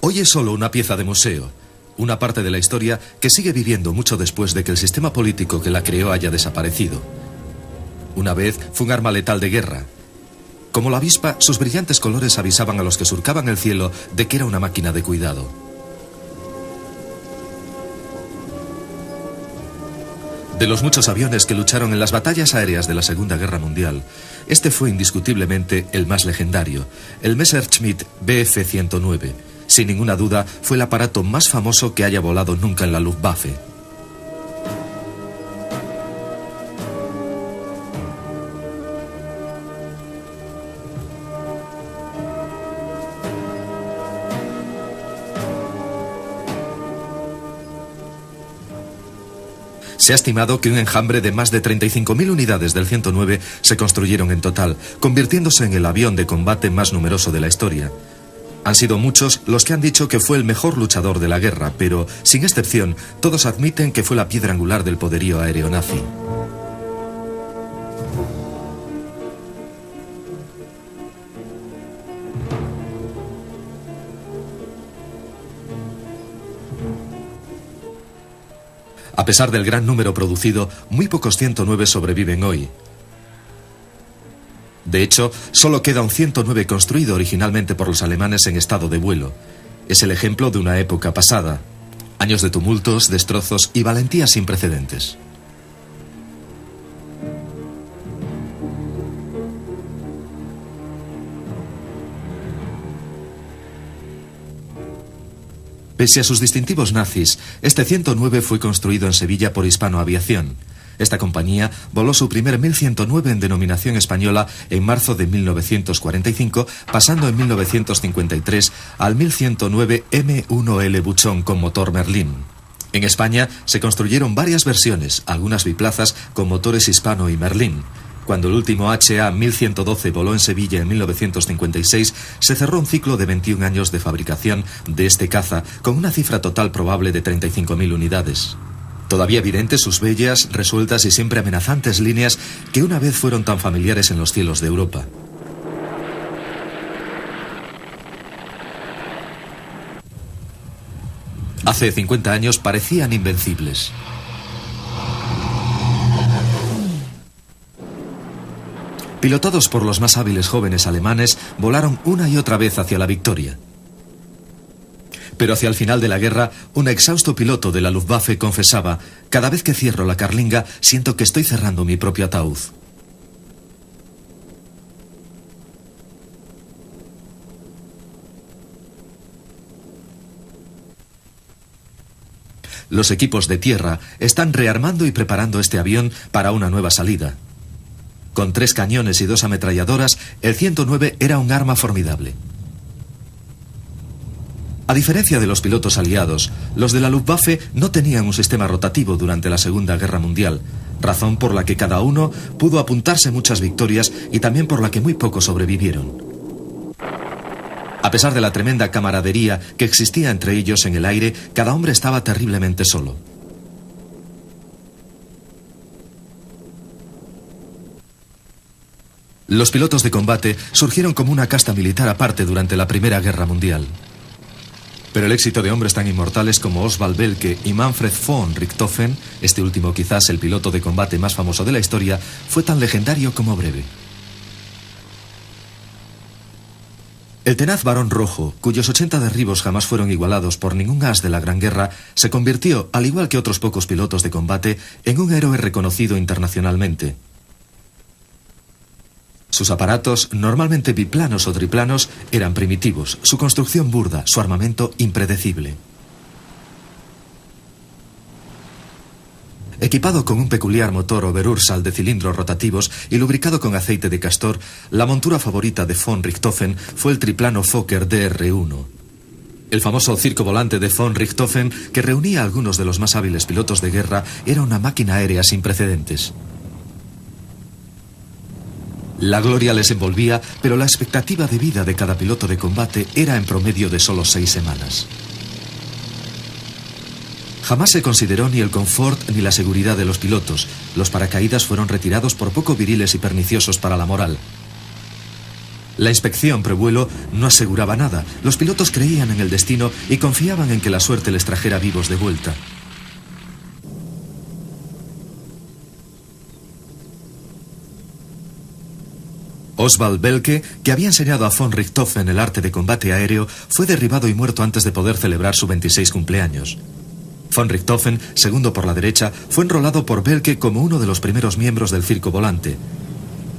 Hoy es solo una pieza de museo, una parte de la historia que sigue viviendo mucho después de que el sistema político que la creó haya desaparecido. Una vez fue un arma letal de guerra. Como la avispa, sus brillantes colores avisaban a los que surcaban el cielo de que era una máquina de cuidado. De los muchos aviones que lucharon en las batallas aéreas de la Segunda Guerra Mundial, este fue indiscutiblemente el más legendario, el Messerschmitt Bf-109. Sin ninguna duda, fue el aparato más famoso que haya volado nunca en la Luftwaffe. Se ha estimado que un enjambre de más de 35.000 unidades del 109 se construyeron en total, convirtiéndose en el avión de combate más numeroso de la historia. Han sido muchos los que han dicho que fue el mejor luchador de la guerra, pero, sin excepción, todos admiten que fue la piedra angular del poderío aéreo nazi. A pesar del gran número producido, muy pocos 109 sobreviven hoy. De hecho, solo queda un 109 construido originalmente por los alemanes en estado de vuelo. Es el ejemplo de una época pasada. Años de tumultos, destrozos y valentía sin precedentes. Pese a sus distintivos nazis, este 109 fue construido en Sevilla por Hispano Aviación. Esta compañía voló su primer 1109 en denominación española en marzo de 1945, pasando en 1953 al 1109 M1L Buchón con motor Merlin. En España se construyeron varias versiones, algunas biplazas con motores Hispano y Merlin. Cuando el último HA 1112 voló en Sevilla en 1956, se cerró un ciclo de 21 años de fabricación de este caza, con una cifra total probable de 35.000 unidades. Todavía evidentes sus bellas, resueltas y siempre amenazantes líneas que una vez fueron tan familiares en los cielos de Europa. Hace 50 años parecían invencibles. Pilotados por los más hábiles jóvenes alemanes, volaron una y otra vez hacia la victoria. Pero hacia el final de la guerra, un exhausto piloto de la Luftwaffe confesaba: «Cada vez que cierro la carlinga, siento que estoy cerrando mi propio ataúd». Los equipos de tierra están rearmando y preparando este avión para una nueva salida. Con 3 cañones y 2 ametralladoras, el 109 era un arma formidable. A diferencia de los pilotos aliados, los de la Luftwaffe no tenían un sistema rotativo durante la Segunda Guerra Mundial, razón por la que cada uno pudo apuntarse muchas victorias y también por la que muy pocos sobrevivieron. A pesar de la tremenda camaradería que existía entre ellos en el aire, cada hombre estaba terriblemente solo. Los pilotos de combate surgieron como una casta militar aparte durante la Primera Guerra Mundial. Pero el éxito de hombres tan inmortales como Oswald Welke y Manfred von Richthofen, este último quizás el piloto de combate más famoso de la historia, fue tan legendario como breve. El tenaz Barón Rojo, cuyos 80 derribos jamás fueron igualados por ningún as de la Gran Guerra, se convirtió, al igual que otros pocos pilotos de combate, en un héroe reconocido internacionalmente. Sus aparatos, normalmente biplanos o triplanos, eran primitivos, su construcción burda, su armamento impredecible. Equipado con un peculiar motor Oberursal de cilindros rotativos y lubricado con aceite de castor, la montura favorita de von Richthofen fue el triplano Fokker DR-1. El famoso circo volante de von Richthofen, que reunía a algunos de los más hábiles pilotos de guerra, era una máquina aérea sin precedentes. La gloria les envolvía, pero la expectativa de vida de cada piloto de combate era en promedio de solo 6 semanas. Jamás se consideró ni el confort ni la seguridad de los pilotos. Los paracaídas fueron retirados por poco viriles y perniciosos para la moral. La inspección prevuelo no aseguraba nada. Los pilotos creían en el destino y confiaban en que la suerte les trajera vivos de vuelta. Oswald Belke, que había enseñado a von Richthofen el arte de combate aéreo, fue derribado y muerto antes de poder celebrar su 26 cumpleaños. Von Richthofen, segundo por la derecha, fue enrolado por Belke como uno de los primeros miembros del Circo Volante.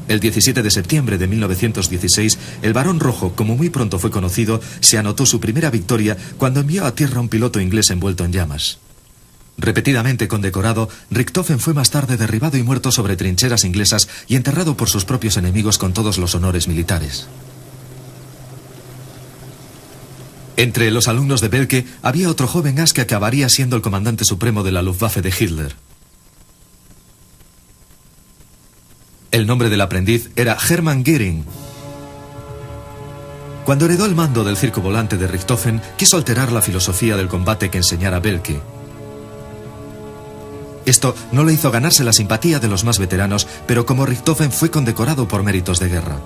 El 17 de septiembre de 1916, el Barón Rojo, como muy pronto fue conocido, se anotó su primera victoria cuando envió a tierra a un piloto inglés envuelto en llamas. Repetidamente condecorado, Richthofen fue más tarde derribado y muerto sobre trincheras inglesas y enterrado por sus propios enemigos con todos los honores militares. Entre los alumnos de Belke había otro joven as que acabaría siendo el comandante supremo de la Luftwaffe de Hitler. El nombre del aprendiz era Hermann Göring. Cuando heredó el mando del Circo Volante de Richthofen, quiso alterar la filosofía del combate que enseñara Belke. Esto no le hizo ganarse la simpatía de los más veteranos, pero como Richthofen fue condecorado por méritos de guerra.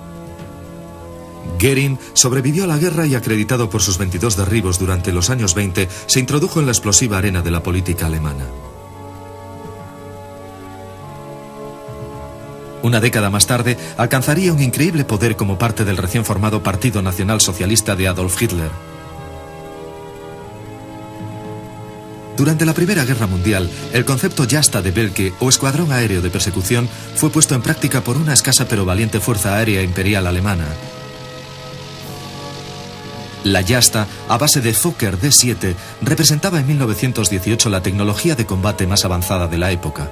Göring sobrevivió a la guerra y, acreditado por sus 22 derribos durante los años 20, se introdujo en la explosiva arena de la política alemana. Una década más tarde, alcanzaría un increíble poder como parte del recién formado Partido Nacional Socialista de Adolf Hitler. Durante la Primera Guerra Mundial, el concepto Jasta de Belke, o escuadrón aéreo de persecución, fue puesto en práctica por una escasa pero valiente fuerza aérea imperial alemana. La Jasta, a base de Fokker D-7, representaba en 1918 la tecnología de combate más avanzada de la época.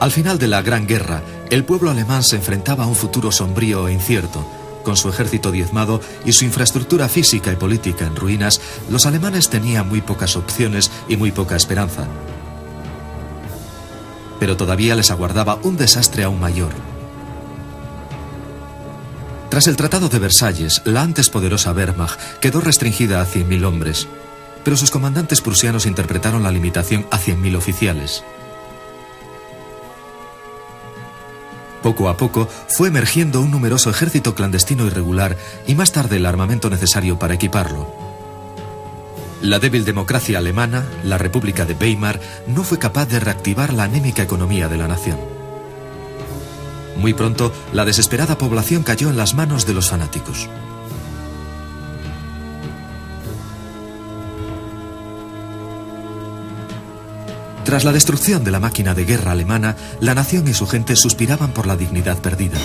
Al final de la Gran Guerra, el pueblo alemán se enfrentaba a un futuro sombrío e incierto. Con su ejército diezmado y su infraestructura física y política en ruinas, los alemanes tenían muy pocas opciones y muy poca esperanza. Pero todavía les aguardaba un desastre aún mayor. Tras el Tratado de Versalles, la antes poderosa Wehrmacht quedó restringida a 100.000 hombres, pero sus comandantes prusianos interpretaron la limitación a 100.000 oficiales. Poco a poco fue emergiendo un numeroso ejército clandestino irregular y más tarde el armamento necesario para equiparlo. La débil democracia alemana, la República de Weimar, no fue capaz de reactivar la anémica economía de la nación. Muy pronto, la desesperada población cayó en las manos de los fanáticos. Tras la destrucción de la máquina de guerra alemana, la nación y su gente suspiraban por la dignidad perdida.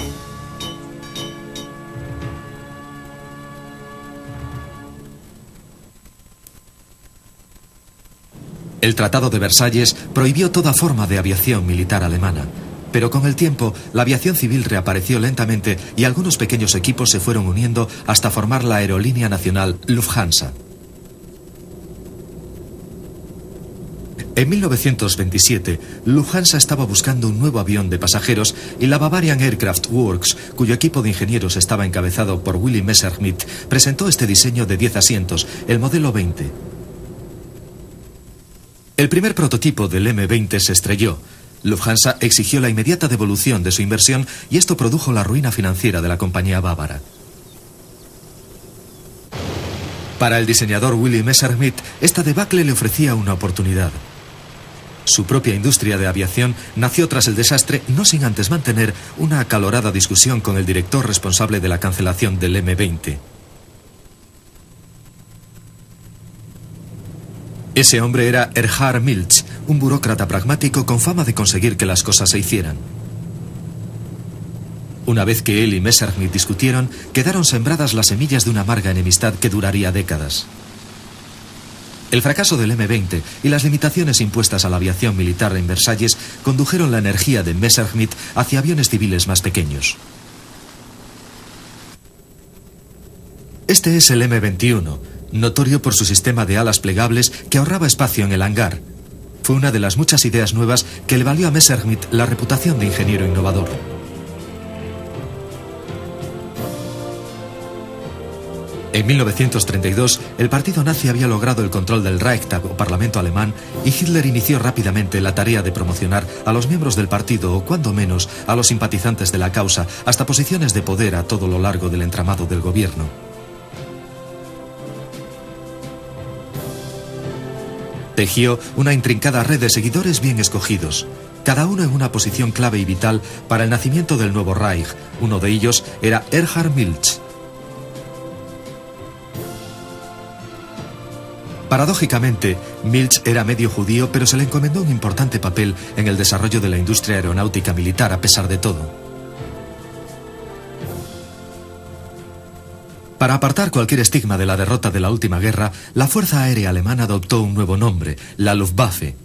El Tratado de Versalles prohibió toda forma de aviación militar alemana, pero con el tiempo la aviación civil reapareció lentamente y algunos pequeños equipos se fueron uniendo hasta formar la aerolínea nacional Lufthansa. En 1927, Lufthansa estaba buscando un nuevo avión de pasajeros y la Bavarian Aircraft Works, cuyo equipo de ingenieros estaba encabezado por Willy Messerschmitt, presentó este diseño de 10 asientos, el modelo 20. El primer prototipo del M20 se estrelló. Lufthansa exigió la inmediata devolución de su inversión y esto produjo la ruina financiera de la compañía bávara. Para el diseñador Willy Messerschmitt, esta debacle le ofrecía una oportunidad. Su propia industria de aviación nació tras el desastre, no sin antes mantener una acalorada discusión con el director responsable de la cancelación del M20. Ese hombre era Erhard Milch, un burócrata pragmático con fama de conseguir que las cosas se hicieran. Una vez que él y Messerschmitt discutieron, quedaron sembradas las semillas de una amarga enemistad que duraría décadas. El fracaso del M20 y las limitaciones impuestas a la aviación militar en Versalles condujeron la energía de Messerschmitt hacia aviones civiles más pequeños. Este es el M21, notorio por su sistema de alas plegables que ahorraba espacio en el hangar. Fue una de las muchas ideas nuevas que le valió a Messerschmitt la reputación de ingeniero innovador. En 1932, el partido nazi había logrado el control del Reichstag o Parlamento alemán y Hitler inició rápidamente la tarea de promocionar a los miembros del partido o, cuando menos, a los simpatizantes de la causa hasta posiciones de poder a todo lo largo del entramado del gobierno. Tejió una intrincada red de seguidores bien escogidos, cada uno en una posición clave y vital para el nacimiento del nuevo Reich. Uno de ellos era Erhard Milch. Paradójicamente, Milch era medio judío, pero se le encomendó un importante papel en el desarrollo de la industria aeronáutica militar a pesar de todo. Para apartar cualquier estigma de la derrota de la última guerra, la Fuerza Aérea Alemana adoptó un nuevo nombre, la Luftwaffe.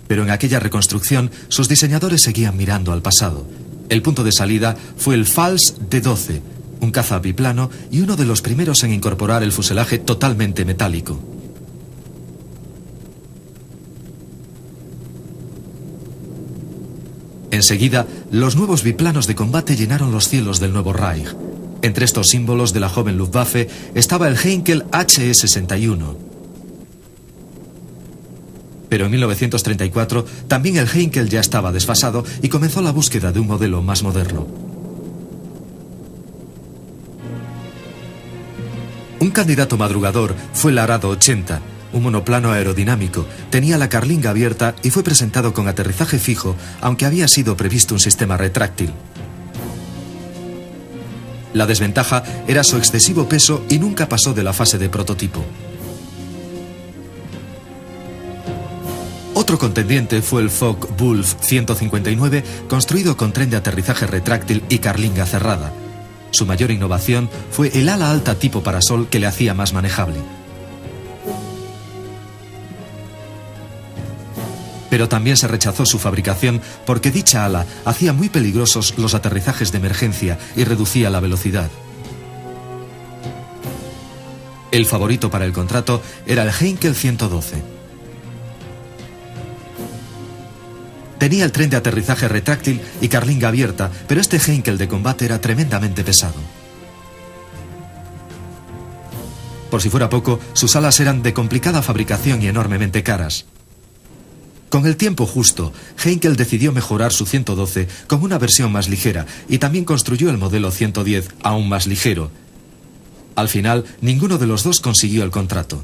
Pero en aquella reconstrucción, sus diseñadores seguían mirando al pasado. El punto de salida fue el Pfalz D-12, un caza biplano y uno de los primeros en incorporar el fuselaje totalmente metálico. Enseguida, los nuevos biplanos de combate llenaron los cielos del nuevo Reich. Entre estos símbolos de la joven Luftwaffe estaba el Heinkel HE-61. Pero en 1934 también el Heinkel ya estaba desfasado y comenzó la búsqueda de un modelo más moderno. Un candidato madrugador fue el Arado 80, un monoplano aerodinámico. Tenía la carlinga abierta y fue presentado con aterrizaje fijo, aunque había sido previsto un sistema retráctil. La desventaja era su excesivo peso y nunca pasó de la fase de prototipo. Otro contendiente fue el Focke-Wulf 159, construido con tren de aterrizaje retráctil y carlinga cerrada. Su mayor innovación fue el ala alta tipo parasol que le hacía más manejable. Pero también se rechazó su fabricación porque dicha ala hacía muy peligrosos los aterrizajes de emergencia y reducía la velocidad. El favorito para el contrato era el Heinkel 112. Tenía el tren de aterrizaje retráctil y carlinga abierta, pero este Heinkel de combate era tremendamente pesado. Por si fuera poco, sus alas eran de complicada fabricación y enormemente caras. Con el tiempo justo, Heinkel decidió mejorar su 112 con una versión más ligera y también construyó el modelo 110, aún más ligero. Al final, ninguno de los dos consiguió el contrato.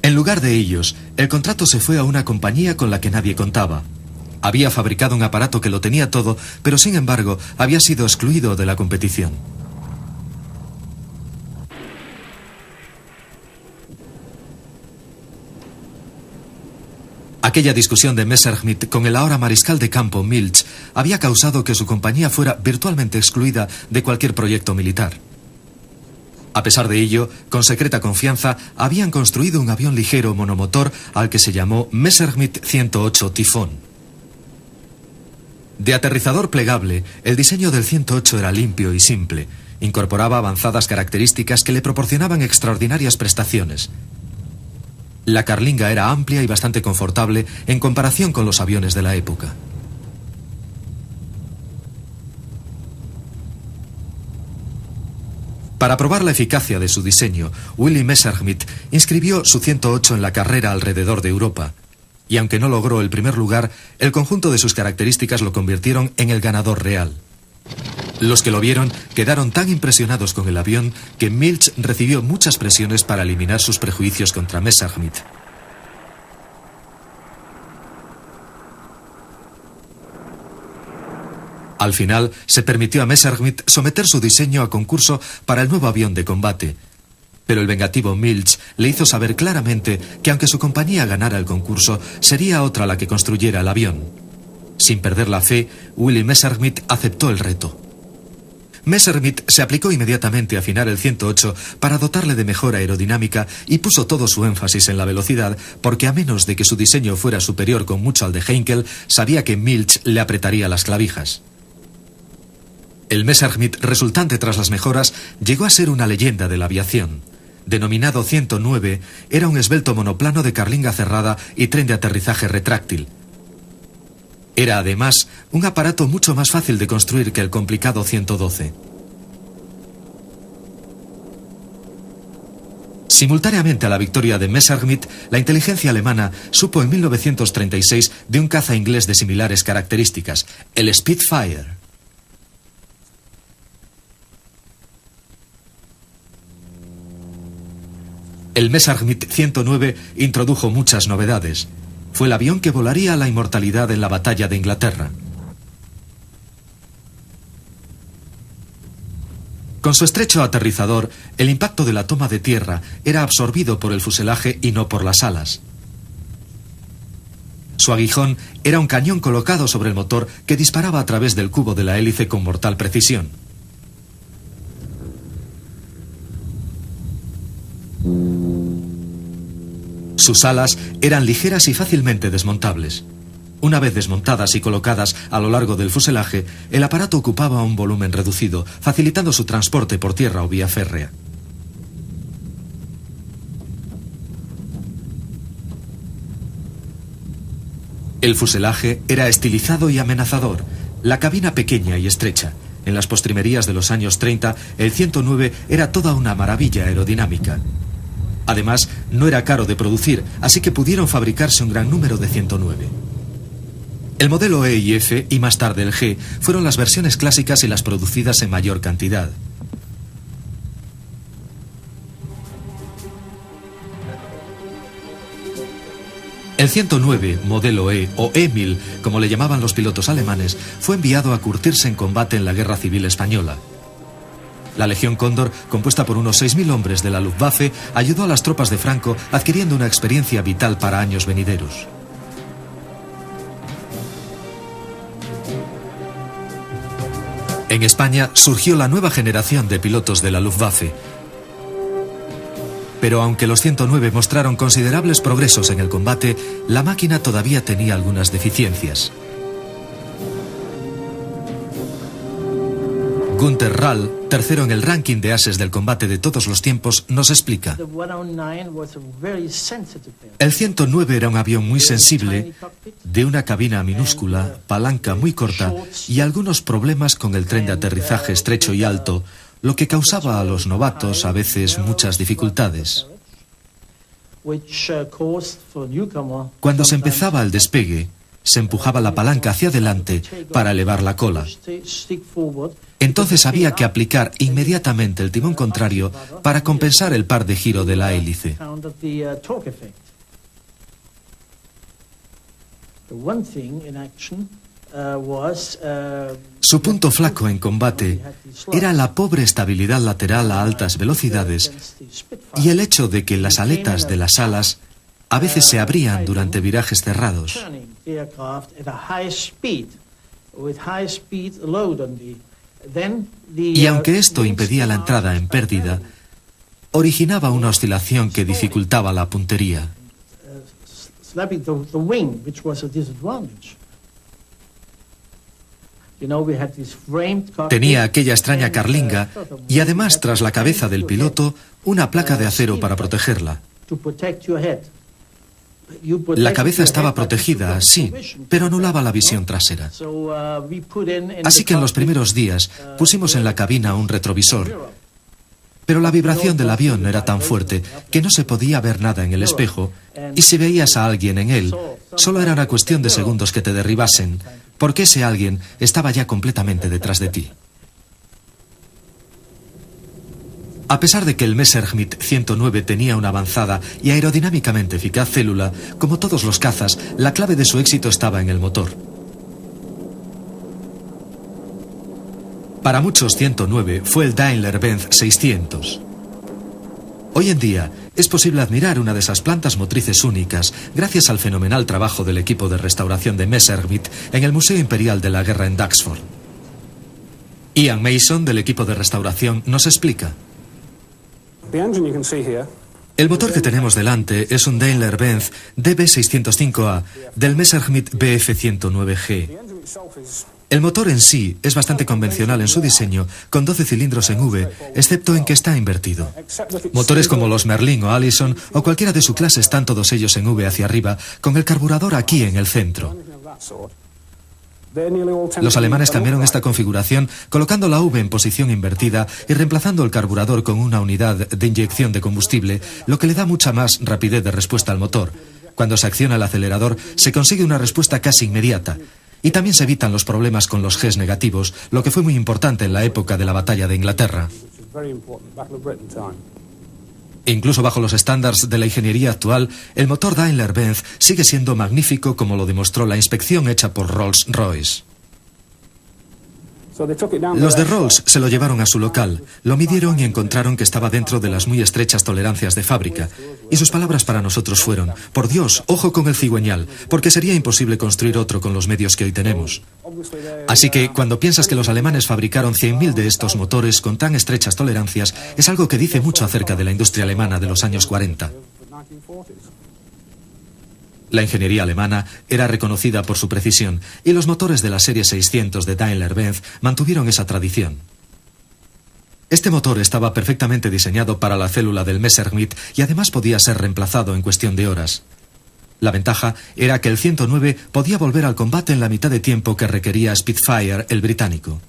En lugar de ellos, el contrato se fue a una compañía con la que nadie contaba. Había fabricado un aparato que lo tenía todo, pero sin embargo, había sido excluido de la competición. Aquella discusión de Messerschmitt con el ahora mariscal de campo Milch había causado que su compañía fuera virtualmente excluida de cualquier proyecto militar. A pesar de ello, con secreta confianza, habían construido un avión ligero monomotor al que se llamó Messerschmitt 108 Tifón. De aterrizador plegable, el diseño del 108 era limpio y simple. Incorporaba avanzadas características que le proporcionaban extraordinarias prestaciones. La carlinga era amplia y bastante confortable en comparación con los aviones de la época. Para probar la eficacia de su diseño, Willy Messerschmitt inscribió su 108 en la carrera alrededor de Europa. Y aunque no logró el primer lugar, el conjunto de sus características lo convirtieron en el ganador real. Los que lo vieron quedaron tan impresionados con el avión que Milch recibió muchas presiones para eliminar sus prejuicios contra Messerschmitt. Al final, se permitió a Messerschmitt someter su diseño a concurso para el nuevo avión de combate. Pero el vengativo Milch le hizo saber claramente que aunque su compañía ganara el concurso, sería otra la que construyera el avión. Sin perder la fe, Willy Messerschmitt aceptó el reto. Messerschmitt se aplicó inmediatamente a afinar el 108 para dotarle de mejor aerodinámica y puso todo su énfasis en la velocidad, porque a menos de que su diseño fuera superior con mucho al de Heinkel, sabía que Milch le apretaría las clavijas. El Messerschmitt resultante tras las mejoras llegó a ser una leyenda de la aviación. Denominado 109, era un esbelto monoplano de carlinga cerrada y tren de aterrizaje retráctil. Era además un aparato mucho más fácil de construir que el complicado 112. Simultáneamente a la victoria de Messerschmitt, la inteligencia alemana supo en 1936 de un caza inglés de similares características, el Spitfire. El Messerschmitt 109 introdujo muchas novedades. Fue el avión que volaría a la inmortalidad en la batalla de Inglaterra. Con su estrecho aterrizador, el impacto de la toma de tierra era absorbido por el fuselaje y no por las alas. Su aguijón era un cañón colocado sobre el motor que disparaba a través del cubo de la hélice con mortal precisión. Sus alas eran ligeras y fácilmente desmontables. Una vez desmontadas y colocadas a lo largo del fuselaje, el aparato ocupaba un volumen reducido, facilitando su transporte por tierra o vía férrea. El fuselaje era estilizado y amenazador, la cabina pequeña y estrecha. En las postrimerías de los años 30, el 109 era toda una maravilla aerodinámica. Además, no era caro de producir, así que pudieron fabricarse un gran número de 109. El modelo E y F, y más tarde el G, fueron las versiones clásicas y las producidas en mayor cantidad. El 109, modelo E, o E-1000, como le llamaban los pilotos alemanes, fue enviado a curtirse en combate en la Guerra Civil Española. La Legión Cóndor, compuesta por unos 6.000 hombres de la Luftwaffe, ayudó a las tropas de Franco adquiriendo una experiencia vital para años venideros. En España surgió la nueva generación de pilotos de la Luftwaffe. Pero aunque los 109 mostraron considerables progresos en el combate, la máquina todavía tenía algunas deficiencias. Günter Rall, tercero en el ranking de ases del combate de todos los tiempos, nos explica. El 109 era un avión muy sensible, de una cabina minúscula, palanca muy corta y algunos problemas con el tren de aterrizaje estrecho y alto, lo que causaba a los novatos a veces muchas dificultades. Cuando se empezaba el despegue, se empujaba la palanca hacia adelante para elevar la cola. Entonces había que aplicar inmediatamente el timón contrario para compensar el par de giro de la hélice. Su punto flaco en combate era la pobre estabilidad lateral a altas velocidades y el hecho de que las aletas de las alas a veces se abrían durante virajes cerrados. Y aunque esto impedía la entrada en pérdida, originaba una oscilación que dificultaba la puntería. Tenía aquella extraña carlinga y además tras la cabeza del piloto una placa de acero para protegerla. La cabeza estaba protegida, sí, pero anulaba la visión trasera. Así que en los primeros días pusimos en la cabina un retrovisor, pero la vibración del avión era tan fuerte que no se podía ver nada en el espejo y si veías a alguien en él, solo era una cuestión de segundos que te derribasen, porque ese alguien estaba ya completamente detrás de ti. A pesar de que el Messerschmitt 109 tenía una avanzada y aerodinámicamente eficaz célula, como todos los cazas, la clave de su éxito estaba en el motor. Para muchos 109 fue el Daimler-Benz 600. Hoy en día es posible admirar una de esas plantas motrices únicas gracias al fenomenal trabajo del equipo de restauración de Messerschmitt en el Museo Imperial de la Guerra en Duxford. Ian Mason, del equipo de restauración, nos explica. El motor que tenemos delante es un Daimler-Benz DB605A del Messerschmitt Bf109G. El motor en sí es bastante convencional en su diseño, con 12 cilindros en V, excepto en que está invertido. Motores como los Merlin o Allison o cualquiera de su clase están todos ellos en V hacia arriba, con el carburador aquí en el centro. Los alemanes cambiaron esta configuración colocando la V en posición invertida y reemplazando el carburador con una unidad de inyección de combustible, lo que le da mucha más rapidez de respuesta al motor. Cuando se acciona el acelerador, se consigue una respuesta casi inmediata. Y también se evitan los problemas con los Gs negativos, lo que fue muy importante en la época de la batalla de Inglaterra. Incluso bajo los estándares de la ingeniería actual, el motor Daimler-Benz sigue siendo magnífico, como lo demostró la inspección hecha por Rolls-Royce. Los de Rolls se lo llevaron a su local, lo midieron y encontraron que estaba dentro de las muy estrechas tolerancias de fábrica. Y sus palabras para nosotros fueron: por Dios, ojo con el cigüeñal, porque sería imposible construir otro con los medios que hoy tenemos. Así que cuando piensas que los alemanes fabricaron 100.000 de estos motores con tan estrechas tolerancias, es algo que dice mucho acerca de la industria alemana de los años 40. La ingeniería alemana era reconocida por su precisión y los motores de la serie 600 de Daimler-Benz mantuvieron esa tradición. Este motor estaba perfectamente diseñado para la célula del Messerschmitt y además podía ser reemplazado en cuestión de horas. La ventaja era que el 109 podía volver al combate en la mitad de tiempo que requería Spitfire, el británico.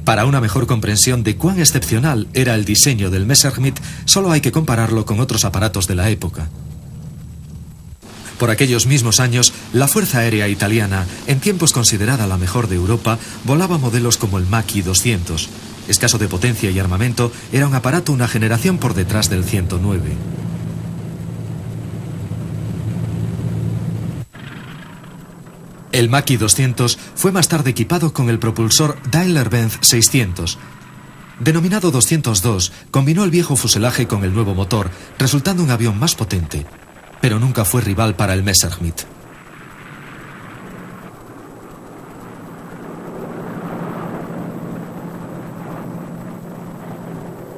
Para una mejor comprensión de cuán excepcional era el diseño del Messerschmitt, solo hay que compararlo con otros aparatos de la época. Por aquellos mismos años, la Fuerza Aérea Italiana, en tiempos considerada la mejor de Europa, volaba modelos como el Macchi 200. Escaso de potencia y armamento, era un aparato una generación por detrás del 109. El Macchi 200 fue más tarde equipado con el propulsor Daimler-Benz 600. Denominado 202, combinó el viejo fuselaje con el nuevo motor, resultando un avión más potente, pero nunca fue rival para el Messerschmitt.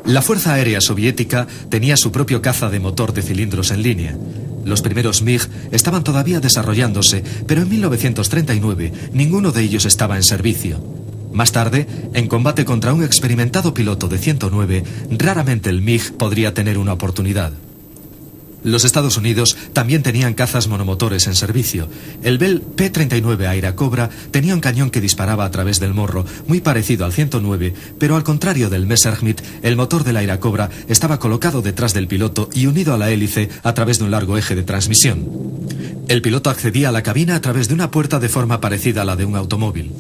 La Fuerza Aérea Soviética tenía su propio caza de motor de cilindros en línea. Los primeros MiG estaban todavía desarrollándose, pero en 1939 ninguno de ellos estaba en servicio. Más tarde, en combate contra un experimentado piloto de 109, raramente el MiG podría tener una oportunidad. Los Estados Unidos también tenían cazas monomotores en servicio. El Bell P-39 Airacobra tenía un cañón que disparaba a través del morro, muy parecido al 109, pero al contrario del Messerschmitt, el motor del Airacobra estaba colocado detrás del piloto y unido a la hélice a través de un largo eje de transmisión. El piloto accedía a la cabina a través de una puerta de forma parecida a la de un automóvil.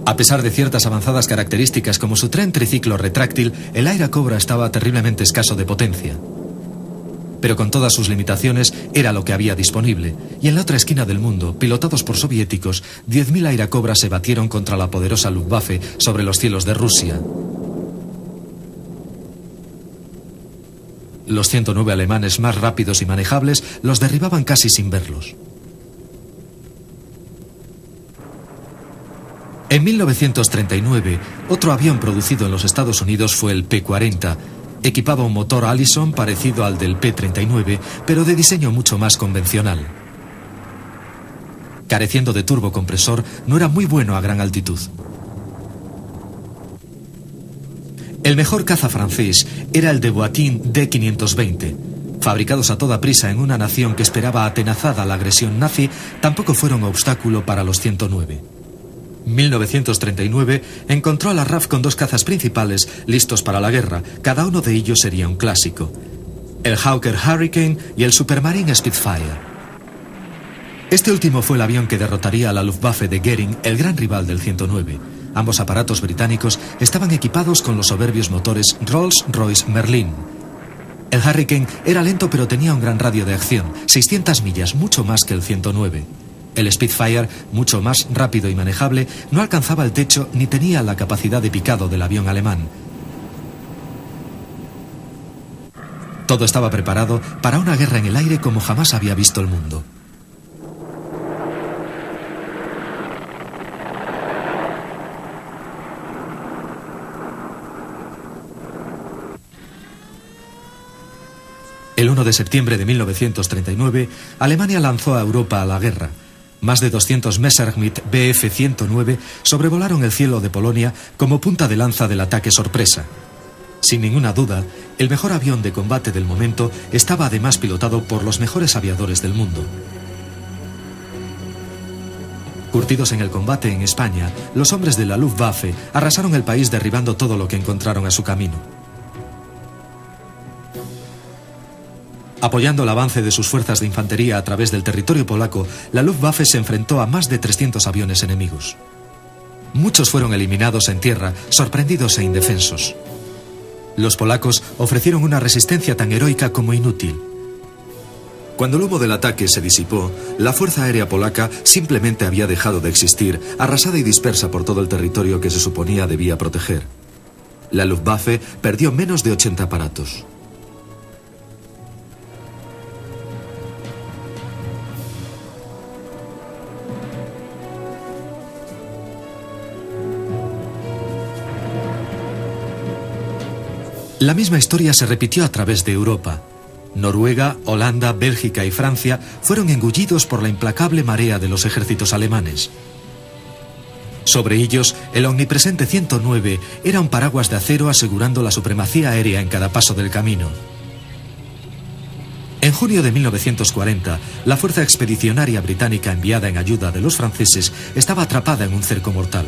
A pesar de ciertas avanzadas características como su tren triciclo retráctil, el Airacobra estaba terriblemente escaso de potencia. Pero con todas sus limitaciones era lo que había disponible, y en la otra esquina del mundo, pilotados por soviéticos, 10.000 Airacobras se batieron contra la poderosa Luftwaffe sobre los cielos de Rusia. Los 109 alemanes más rápidos y manejables los derribaban casi sin verlos. En 1939, otro avión producido en los Estados Unidos fue el P-40. Equipaba un motor Allison parecido al del P-39, pero de diseño mucho más convencional. Careciendo de turbocompresor, no era muy bueno a gran altitud. El mejor caza francés era el de Boatin D-520. Fabricados a toda prisa en una nación que esperaba atenazada la agresión nazi, tampoco fueron obstáculo para los 109. 1939 encontró a la RAF con dos cazas principales listos para la guerra. Cada uno de ellos sería un clásico: el Hawker Hurricane y el Supermarine Spitfire. Este último fue el avión que derrotaría a la Luftwaffe de Goering, el gran rival del 109. Ambos aparatos británicos estaban equipados con los soberbios motores Rolls-Royce Merlin. El Hurricane era lento, pero tenía un gran radio de acción, 600 millas, mucho más que el 109. El Spitfire, mucho más rápido y manejable, no alcanzaba el techo ni tenía la capacidad de picado del avión alemán. Todo estaba preparado para una guerra en el aire como jamás había visto el mundo. El 1 de septiembre de 1939, Alemania lanzó a Europa a la guerra. Más de 200 Messerschmitt Bf-109 sobrevolaron el cielo de Polonia como punta de lanza del ataque sorpresa. Sin ninguna duda, el mejor avión de combate del momento estaba además pilotado por los mejores aviadores del mundo. Curtidos en el combate en España, los hombres de la Luftwaffe arrasaron el país derribando todo lo que encontraron a su camino. Apoyando el avance de sus fuerzas de infantería a través del territorio polaco, la Luftwaffe se enfrentó a más de 300 aviones enemigos. Muchos fueron eliminados en tierra, sorprendidos e indefensos. Los polacos ofrecieron una resistencia tan heroica como inútil. Cuando el humo del ataque se disipó, la Fuerza Aérea Polaca simplemente había dejado de existir, arrasada y dispersa por todo el territorio que se suponía debía proteger. La Luftwaffe perdió menos de 80 aparatos. La misma historia se repitió a través de Europa. Noruega, Holanda, Bélgica y Francia fueron engullidos por la implacable marea de los ejércitos alemanes. Sobre ellos, el omnipresente 109 era un paraguas de acero asegurando la supremacía aérea en cada paso del camino. En junio de 1940, la fuerza expedicionaria británica enviada en ayuda de los franceses estaba atrapada en un cerco mortal.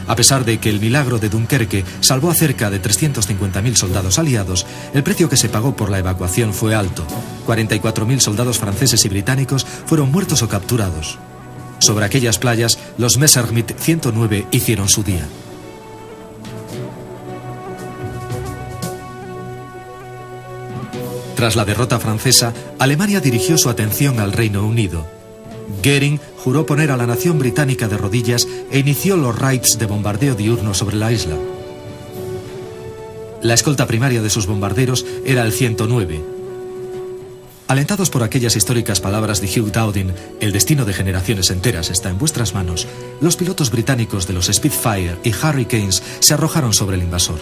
A pesar de que el milagro de Dunkerque salvó a cerca de 350.000 soldados aliados, el precio que se pagó por la evacuación fue alto. 44.000 soldados franceses y británicos fueron muertos o capturados. Sobre aquellas playas, los Messerschmitt 109 hicieron su día. Tras la derrota francesa, Alemania dirigió su atención al Reino Unido. Goering juró poner a la nación británica de rodillas e inició los raids de bombardeo diurno sobre la isla. La escolta primaria de sus bombarderos era el 109. Alentados por aquellas históricas palabras de Hugh Dowding, el destino de generaciones enteras está en vuestras manos, los pilotos británicos de los Spitfire y Hurricanes se arrojaron sobre el invasor.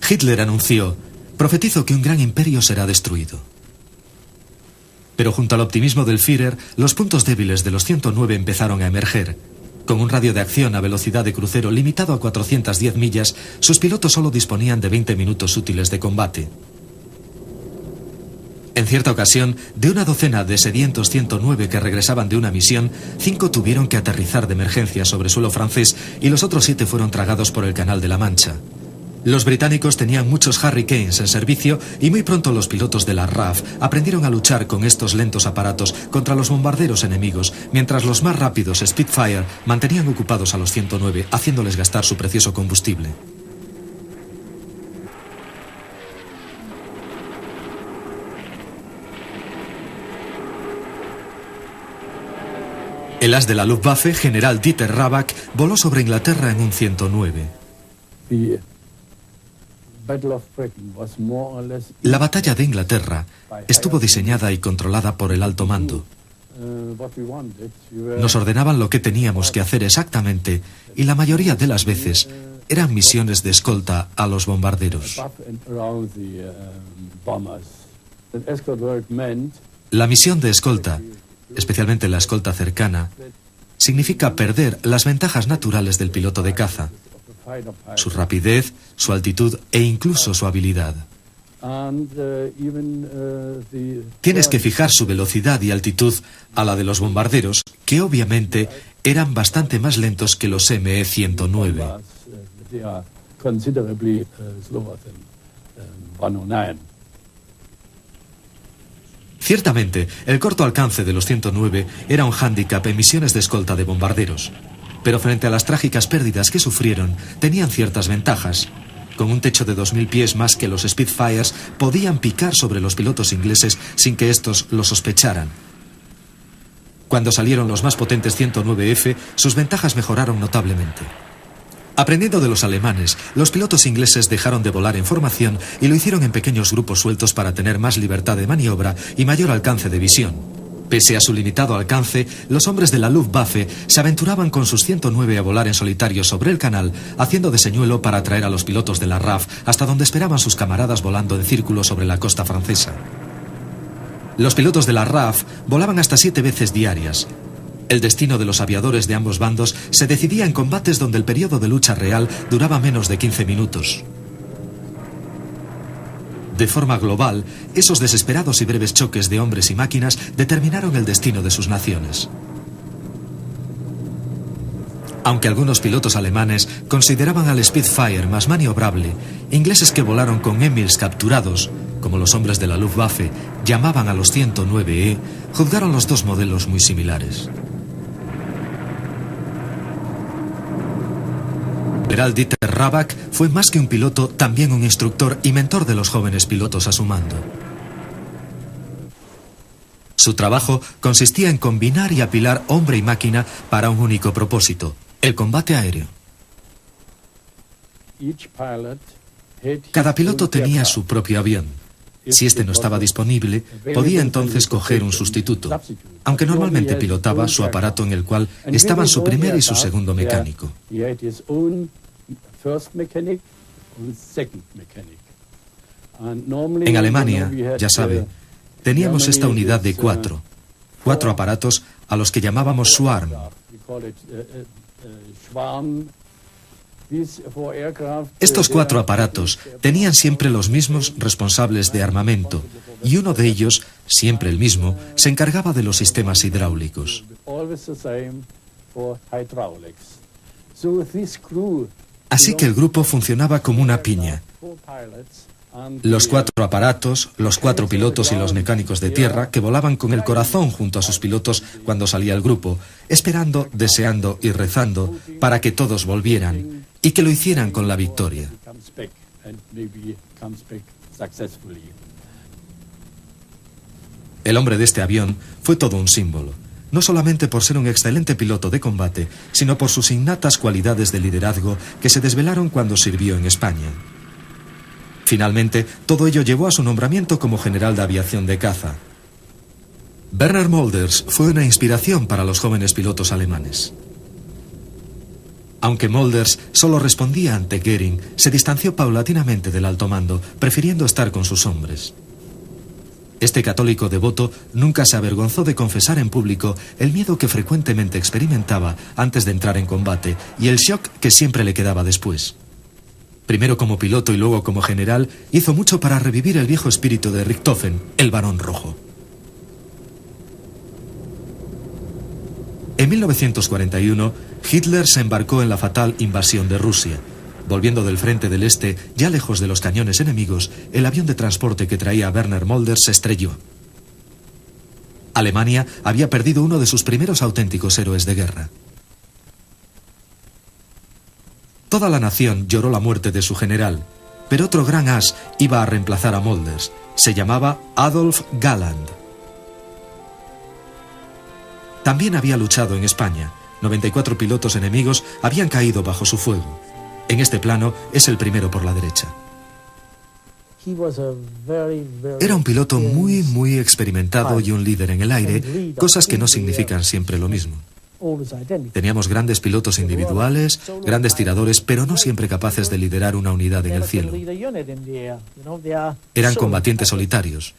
Hitler anunció: profetizo que un gran imperio será destruido. Pero junto al optimismo del Führer, los puntos débiles de los 109 empezaron a emerger. Con un radio de acción a velocidad de crucero limitado a 410 millas, sus pilotos solo disponían de 20 minutos útiles de combate. En cierta ocasión, de una docena de sedientos 109 que regresaban de una misión, 5 tuvieron que aterrizar de emergencia sobre suelo francés y los otros 7 fueron tragados por el Canal de la Mancha. Los británicos tenían muchos Hurricanes en servicio y muy pronto los pilotos de la RAF aprendieron a luchar con estos lentos aparatos contra los bombarderos enemigos, mientras los más rápidos Spitfire mantenían ocupados a los 109, haciéndoles gastar su precioso combustible. El as de la Luftwaffe, general Dieter Rabach, voló sobre Inglaterra en un 109. La batalla de Inglaterra estuvo diseñada y controlada por el alto mando. Nos ordenaban lo que teníamos que hacer exactamente y la mayoría de las veces eran misiones de escolta a los bombarderos. La misión de escolta, especialmente la escolta cercana, significa perder las ventajas naturales del piloto de caza. Su rapidez, su altitud e incluso su habilidad. Tienes que fijar su velocidad y altitud a la de los bombarderos, que obviamente eran bastante más lentos que los ME-109. Ciertamente, el corto alcance de los 109 era un hándicap en misiones de escolta de bombarderos. Pero frente a las trágicas pérdidas que sufrieron, tenían ciertas ventajas. Con un techo de 2000 pies más que los Spitfires, podían picar sobre los pilotos ingleses sin que estos lo sospecharan. Cuando salieron los más potentes 109F, sus ventajas mejoraron notablemente. Aprendiendo de los alemanes, los pilotos ingleses dejaron de volar en formación y lo hicieron en pequeños grupos sueltos para tener más libertad de maniobra y mayor alcance de visión. Pese a su limitado alcance, los hombres de la Luftwaffe se aventuraban con sus 109 a volar en solitario sobre el canal, haciendo de señuelo para atraer a los pilotos de la RAF hasta donde esperaban sus camaradas volando en círculo sobre la costa francesa. Los pilotos de la RAF volaban hasta 7 veces diarias. El destino de los aviadores de ambos bandos se decidía en combates donde el periodo de lucha real duraba menos de 15 minutos. De forma global, esos desesperados y breves choques de hombres y máquinas determinaron el destino de sus naciones. Aunque algunos pilotos alemanes consideraban al Spitfire más maniobrable, ingleses que volaron con Emils capturados, como los hombres de la Luftwaffe llamaban a los 109E, juzgaron los dos modelos muy similares. General Dieter Rabach fue más que un piloto, también un instructor y mentor de los jóvenes pilotos a su mando. Su trabajo consistía en combinar y apilar hombre y máquina para un único propósito: el combate aéreo. Cada piloto tenía su propio avión. Si este no estaba disponible, podía entonces coger un sustituto, aunque normalmente pilotaba su aparato en el cual estaban su primer y su segundo mecánico. En Alemania, ya sabe, teníamos esta unidad de cuatro aparatos a los que llamábamos Schwarm. Estos 4 aparatos tenían siempre los mismos responsables de armamento, y uno de ellos, siempre el mismo, se encargaba de los sistemas hidráulicos. Así que el grupo funcionaba como una piña. Los 4 aparatos, los 4 pilotos y los mecánicos de tierra que volaban con el corazón junto a sus pilotos cuando salía el grupo, esperando, deseando y rezando para que todos volvieran y que lo hicieran con la victoria. El hombre de este avión fue todo un símbolo, no solamente por ser un excelente piloto de combate, sino por sus innatas cualidades de liderazgo que se desvelaron cuando sirvió en España. Finalmente, todo ello llevó a su nombramiento como general de aviación de caza. Werner Mölders fue una inspiración para los jóvenes pilotos alemanes. Aunque Mölders solo respondía ante Göring, se distanció paulatinamente del alto mando, prefiriendo estar con sus hombres. Este católico devoto nunca se avergonzó de confesar en público el miedo que frecuentemente experimentaba antes de entrar en combate y el shock que siempre le quedaba después. Primero como piloto y luego como general, hizo mucho para revivir el viejo espíritu de Richthofen, el Barón Rojo. En 1941, Hitler se embarcó en la fatal invasión de Rusia. Volviendo del frente del este, ya lejos de los cañones enemigos, el avión de transporte que traía a Werner Mölders se estrelló. Alemania había perdido uno de sus primeros auténticos héroes de guerra. Toda la nación lloró la muerte de su general, pero otro gran as iba a reemplazar a Mölders. Se llamaba Adolf Galland. También había luchado en España. 94 pilotos enemigos habían caído bajo su fuego. En este plano es el primero por la derecha. Era un piloto muy experimentado y un líder en el aire, cosas que no significan siempre lo mismo. Teníamos grandes pilotos individuales, grandes tiradores, pero no siempre capaces de liderar una unidad en el cielo. Eran combatientes solitarios.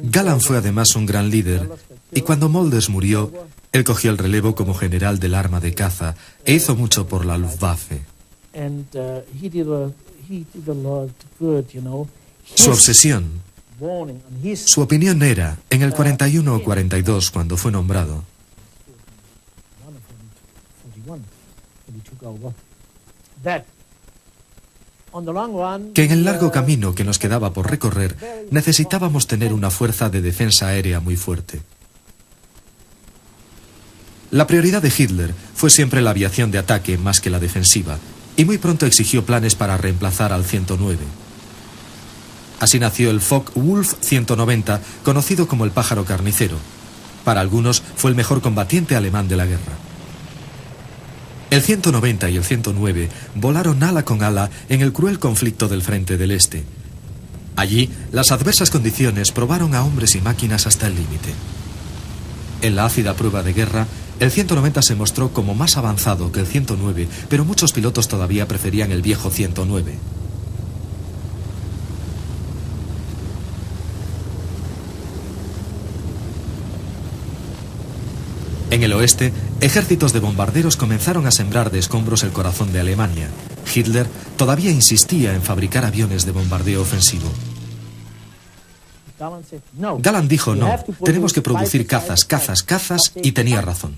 Galland fue además un gran líder, y cuando Mölders murió, él cogió el relevo como general del arma de caza e hizo mucho por la Luftwaffe. Su obsesión, su opinión era, en el 41 o 42, cuando fue nombrado, que en el largo camino que nos quedaba por recorrer necesitábamos tener una fuerza de defensa aérea muy fuerte. La prioridad de Hitler fue siempre la aviación de ataque más que la defensiva, y muy pronto exigió planes para reemplazar al 109. Así nació el Focke-Wulf 190, conocido como el pájaro carnicero. Para algunos fue el mejor combatiente alemán de la guerra. El 190 y el 109 volaron ala con ala en el cruel conflicto del frente del Este. Allí, las adversas condiciones probaron a hombres y máquinas hasta el límite. En la ácida prueba de guerra, el 190 se mostró como más avanzado que el 109, pero muchos pilotos todavía preferían el viejo 109. En el oeste, ejércitos de bombarderos comenzaron a sembrar de escombros el corazón de Alemania. Hitler todavía insistía en fabricar aviones de bombardeo ofensivo. Galland dijo no, tenemos que producir cazas, y tenía razón.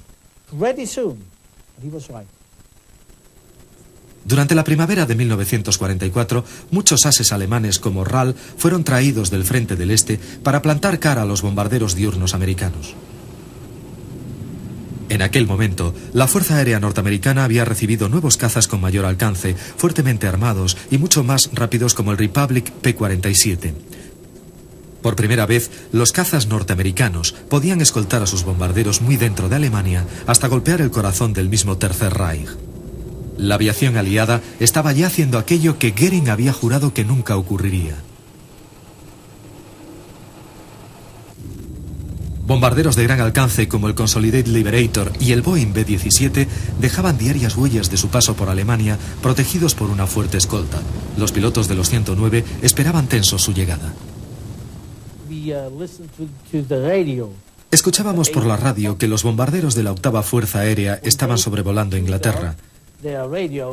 Durante la primavera de 1944, muchos ases alemanes como RAL fueron traídos del frente del este para plantar cara a los bombarderos diurnos americanos. En aquel momento, la Fuerza Aérea Norteamericana había recibido nuevos cazas con mayor alcance, fuertemente armados y mucho más rápidos como el Republic P-47. Por primera vez, los cazas norteamericanos podían escoltar a sus bombarderos muy dentro de Alemania hasta golpear el corazón del mismo Tercer Reich. La aviación aliada estaba ya haciendo aquello que Goering había jurado que nunca ocurriría. Bombarderos de gran alcance como el Consolidated Liberator y el Boeing B-17 dejaban diarias huellas de su paso por Alemania, protegidos por una fuerte escolta. Los pilotos de los 109 esperaban tensos su llegada. Escuchábamos por la radio que los bombarderos de la 8ª Fuerza Aérea estaban sobrevolando Inglaterra.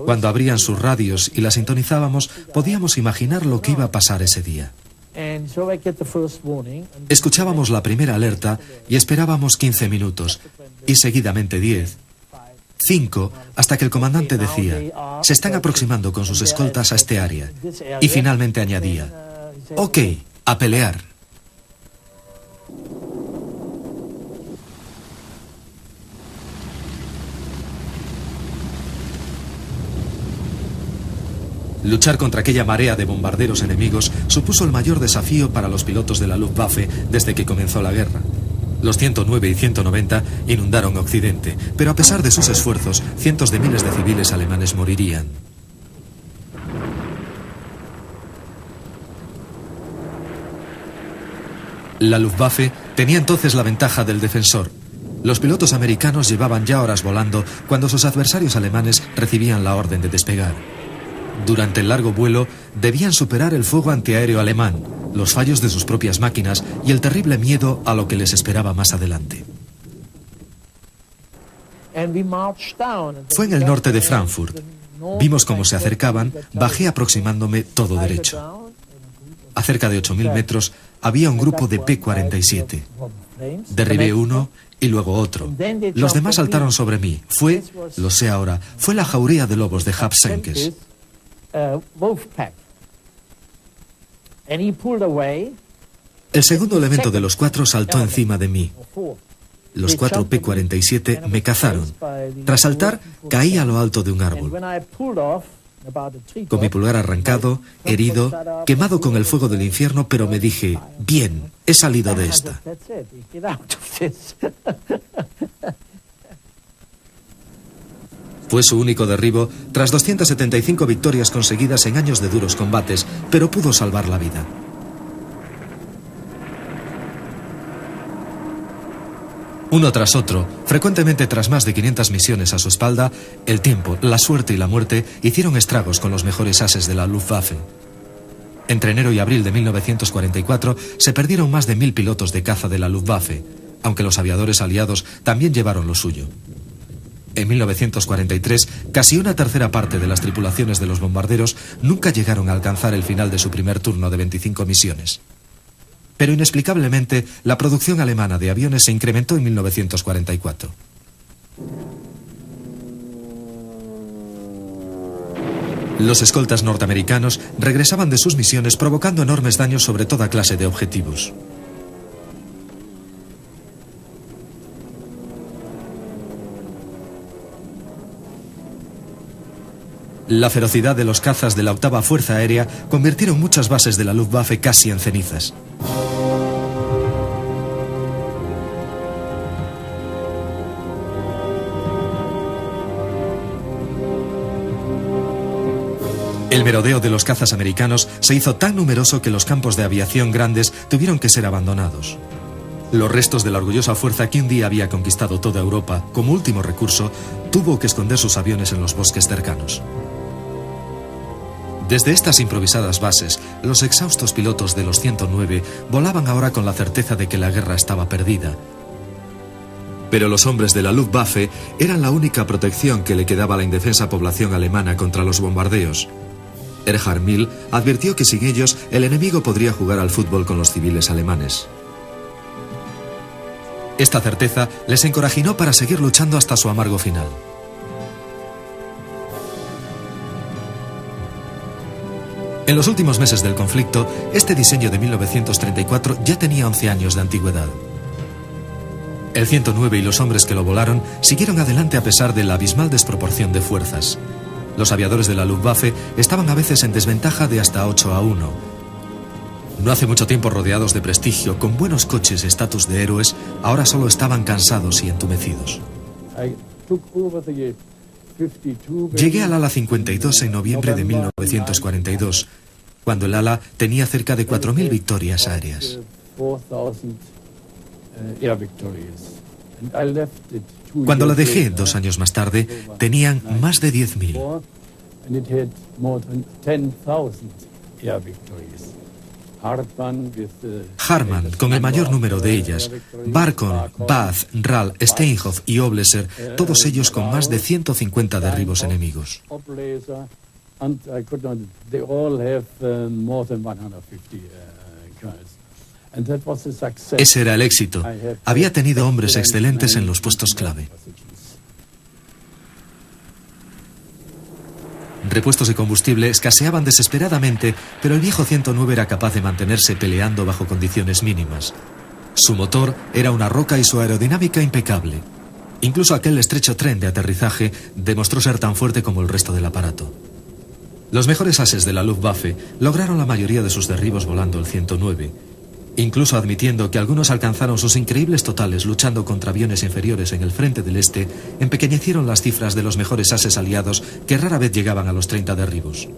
Cuando abrían sus radios y las sintonizábamos, podíamos imaginar lo que iba a pasar ese día. Escuchábamos la primera alerta y esperábamos 15 minutos, y seguidamente 10, 5, hasta que el comandante decía, se están aproximando con sus escoltas a este área, y finalmente añadía, ok, a pelear. Luchar contra aquella marea de bombarderos enemigos supuso el mayor desafío para los pilotos de la Luftwaffe desde que comenzó la guerra. Los 109 y 190 inundaron Occidente, pero a pesar de sus esfuerzos, cientos de miles de civiles alemanes morirían. La Luftwaffe tenía entonces la ventaja del defensor. Los pilotos americanos llevaban ya horas volando cuando sus adversarios alemanes recibían la orden de despegar. Durante el largo vuelo, debían superar el fuego antiaéreo alemán, los fallos de sus propias máquinas y el terrible miedo a lo que les esperaba más adelante. Fue en el norte de Frankfurt. Vimos cómo se acercaban, bajé aproximándome todo derecho. A cerca de 8.000 metros había un grupo de P-47. Derribé uno y luego otro. Los demás saltaron sobre mí. Lo sé ahora, fue la jauría de lobos de Hapsenkes. El segundo elemento de los 4 saltó encima de mí. Los 4 P-47 me cazaron. Tras saltar, caí a lo alto de un árbol. Con mi pulgar arrancado, herido, quemado con el fuego del infierno, pero me dije, bien, he salido de esta. Fue su único derribo tras 275 victorias conseguidas en años de duros combates, pero pudo salvar la vida. Uno tras otro, frecuentemente tras más de 500 misiones a su espalda, el tiempo, la suerte y la muerte hicieron estragos con los mejores ases de la Luftwaffe. Entre enero y abril de 1944 se perdieron más de 1000 pilotos de caza de la Luftwaffe, aunque los aviadores aliados también llevaron lo suyo. En 1943, casi una tercera parte de las tripulaciones de los bombarderos nunca llegaron a alcanzar el final de su primer turno de 25 misiones. Pero inexplicablemente, la producción alemana de aviones se incrementó en 1944. Los escoltas norteamericanos regresaban de sus misiones provocando enormes daños sobre toda clase de objetivos. La ferocidad de los cazas de la 8ª Fuerza Aérea convirtieron muchas bases de la Luftwaffe casi en cenizas. El merodeo de los cazas americanos se hizo tan numeroso que los campos de aviación grandes tuvieron que ser abandonados. Los restos de la orgullosa fuerza que un día había conquistado toda Europa, como último recurso, tuvo que esconder sus aviones en los bosques cercanos. Desde estas improvisadas bases, los exhaustos pilotos de los 109 volaban ahora con la certeza de que la guerra estaba perdida. Pero los hombres de la Luftwaffe eran la única protección que le quedaba a la indefensa población alemana contra los bombardeos. Erhard Mill advirtió que sin ellos el enemigo podría jugar al fútbol con los civiles alemanes. Esta certeza les encorajinó para seguir luchando hasta su amargo final. En los últimos meses del conflicto, este diseño de 1934 ya tenía 11 años de antigüedad. El 109 y los hombres que lo volaron siguieron adelante a pesar de la abismal desproporción de fuerzas. Los aviadores de la Luftwaffe estaban a veces en desventaja de hasta 8-1. No hace mucho tiempo rodeados de prestigio, con buenos coches y estatus de héroes, ahora solo estaban cansados y entumecidos. Llegué al ala 52 en noviembre de 1942, cuando el ala tenía cerca de 4.000 victorias aéreas. Cuando la dejé 2 años más tarde, tenían más de 10.000. Hartmann, con el mayor número de ellas, Barkon, Bath, Rall, Steinhoff y Oblesser, todos ellos con más de 150 derribos enemigos. Ese era el éxito. Había tenido hombres excelentes en los puestos clave. Repuestos de combustible escaseaban desesperadamente, pero el viejo 109 era capaz de mantenerse peleando bajo condiciones mínimas. Su motor era una roca y su aerodinámica impecable. Incluso aquel estrecho tren de aterrizaje demostró ser tan fuerte como el resto del aparato. Los mejores ases de la Luftwaffe lograron la mayoría de sus derribos volando el 109. Incluso admitiendo que algunos alcanzaron sus increíbles totales luchando contra aviones inferiores en el frente del este, empequeñecieron las cifras de los mejores ases aliados que rara vez llegaban a los 30 derribos.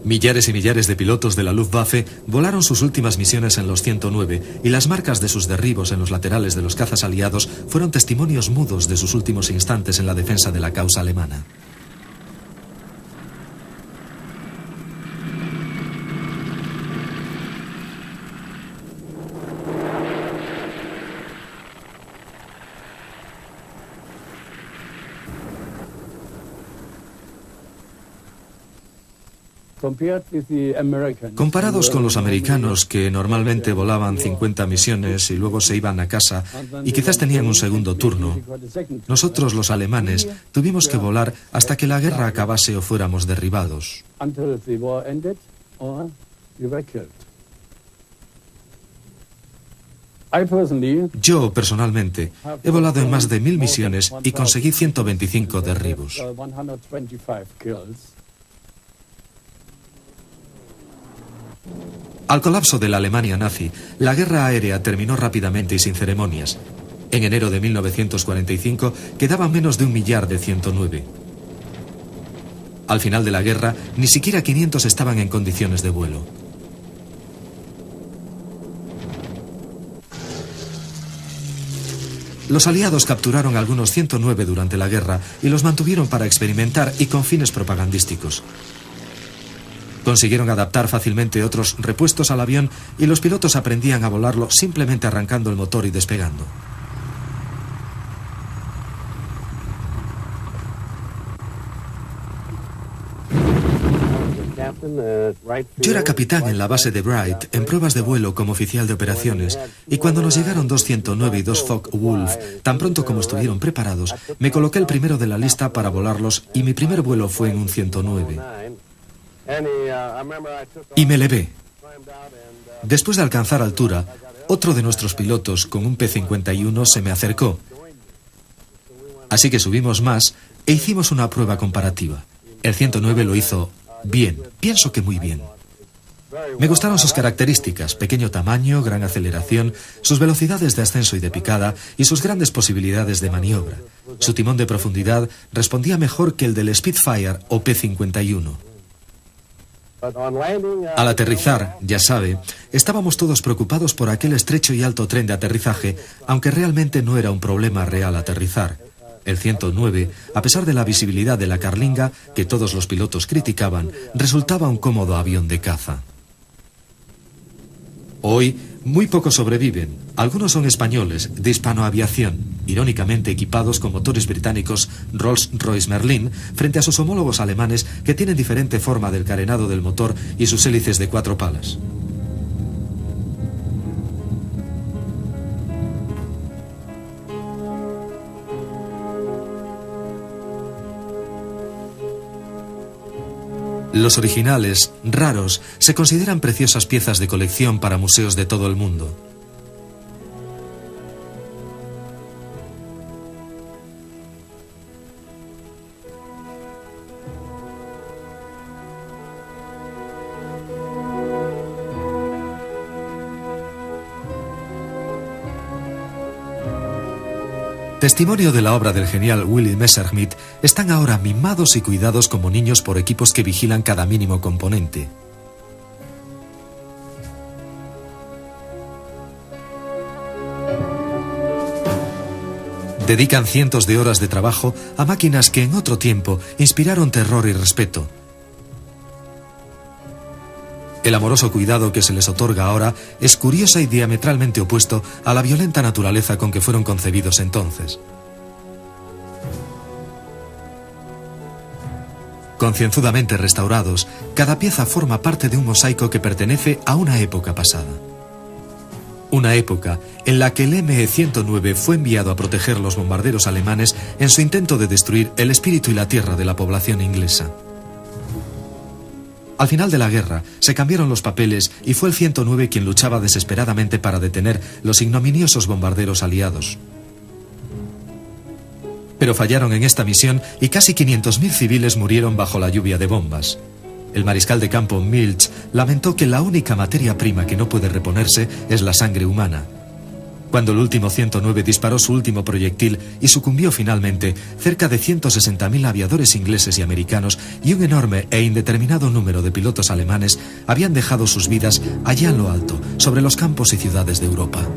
Millares y millares de pilotos de la Luftwaffe volaron sus últimas misiones en los 109 y las marcas de sus derribos en los laterales de los cazas aliados fueron testimonios mudos de sus últimos instantes en la defensa de la causa alemana. Comparados con los americanos, que normalmente volaban 50 misiones y luego se iban a casa y quizás tenían un segundo turno, nosotros los alemanes tuvimos que volar hasta que la guerra acabase o fuéramos derribados. Yo, personalmente, he volado en más de 1000 misiones y conseguí 125 derribos. Al colapso de la Alemania nazi, la guerra aérea terminó rápidamente y sin ceremonias. En enero de 1945 quedaban menos de 1 millar de 109. Al final de la guerra, ni siquiera 500 estaban en condiciones de vuelo. Los aliados capturaron algunos 109 durante la guerra y los mantuvieron para experimentar y con fines propagandísticos. Consiguieron adaptar fácilmente otros repuestos al avión y los pilotos aprendían a volarlo simplemente arrancando el motor y despegando. Yo era capitán en la base de Bright en pruebas de vuelo como oficial de operaciones y cuando nos llegaron 2 109 y 2 Focke-Wulf, tan pronto como estuvieron preparados, me coloqué el primero de la lista para volarlos y mi primer vuelo fue en un 109. Y me elevé. Después de alcanzar altura, otro de nuestros pilotos con un P-51 se me acercó. Así que subimos más e hicimos una prueba comparativa. El 109 lo hizo bien, pienso que muy bien. Me gustaron sus características: pequeño tamaño, gran aceleración, sus velocidades de ascenso y de picada y sus grandes posibilidades de maniobra. Su timón de profundidad respondía mejor que el del Spitfire o P-51. Al aterrizar, ya sabe, estábamos todos preocupados por aquel estrecho y alto tren de aterrizaje, aunque realmente no era un problema real aterrizar. El 109, a pesar de la visibilidad de la carlinga, que todos los pilotos criticaban, resultaba un cómodo avión de caza. Hoy, muy pocos sobreviven. Algunos son españoles, de hispanoaviación, irónicamente equipados con motores británicos Rolls-Royce Merlin, frente a sus homólogos alemanes que tienen diferente forma del carenado del motor y sus hélices de 4 palas. Los originales, raros, se consideran preciosas piezas de colección para museos de todo el mundo. Testimonio de la obra del genial Willy Messerschmitt, están ahora mimados y cuidados como niños por equipos que vigilan cada mínimo componente. Dedican cientos de horas de trabajo a máquinas que en otro tiempo inspiraron terror y respeto. El amoroso cuidado que se les otorga ahora es curiosa y diametralmente opuesto a la violenta naturaleza con que fueron concebidos entonces. Concienzudamente restaurados, cada pieza forma parte de un mosaico que pertenece a una época pasada. Una época en la que el ME-109 fue enviado a proteger los bombarderos alemanes en su intento de destruir el espíritu y la tierra de la población inglesa. Al final de la guerra, se cambiaron los papeles y fue el 109 quien luchaba desesperadamente para detener los ignominiosos bombarderos aliados. Pero fallaron en esta misión y casi 500.000 civiles murieron bajo la lluvia de bombas. El mariscal de campo Milch lamentó que la única materia prima que no puede reponerse es la sangre humana. Cuando el último 109 disparó su último proyectil y sucumbió finalmente, cerca de 160.000 aviadores ingleses y americanos y un enorme e indeterminado número de pilotos alemanes habían dejado sus vidas allá en lo alto, sobre los campos y ciudades de Europa.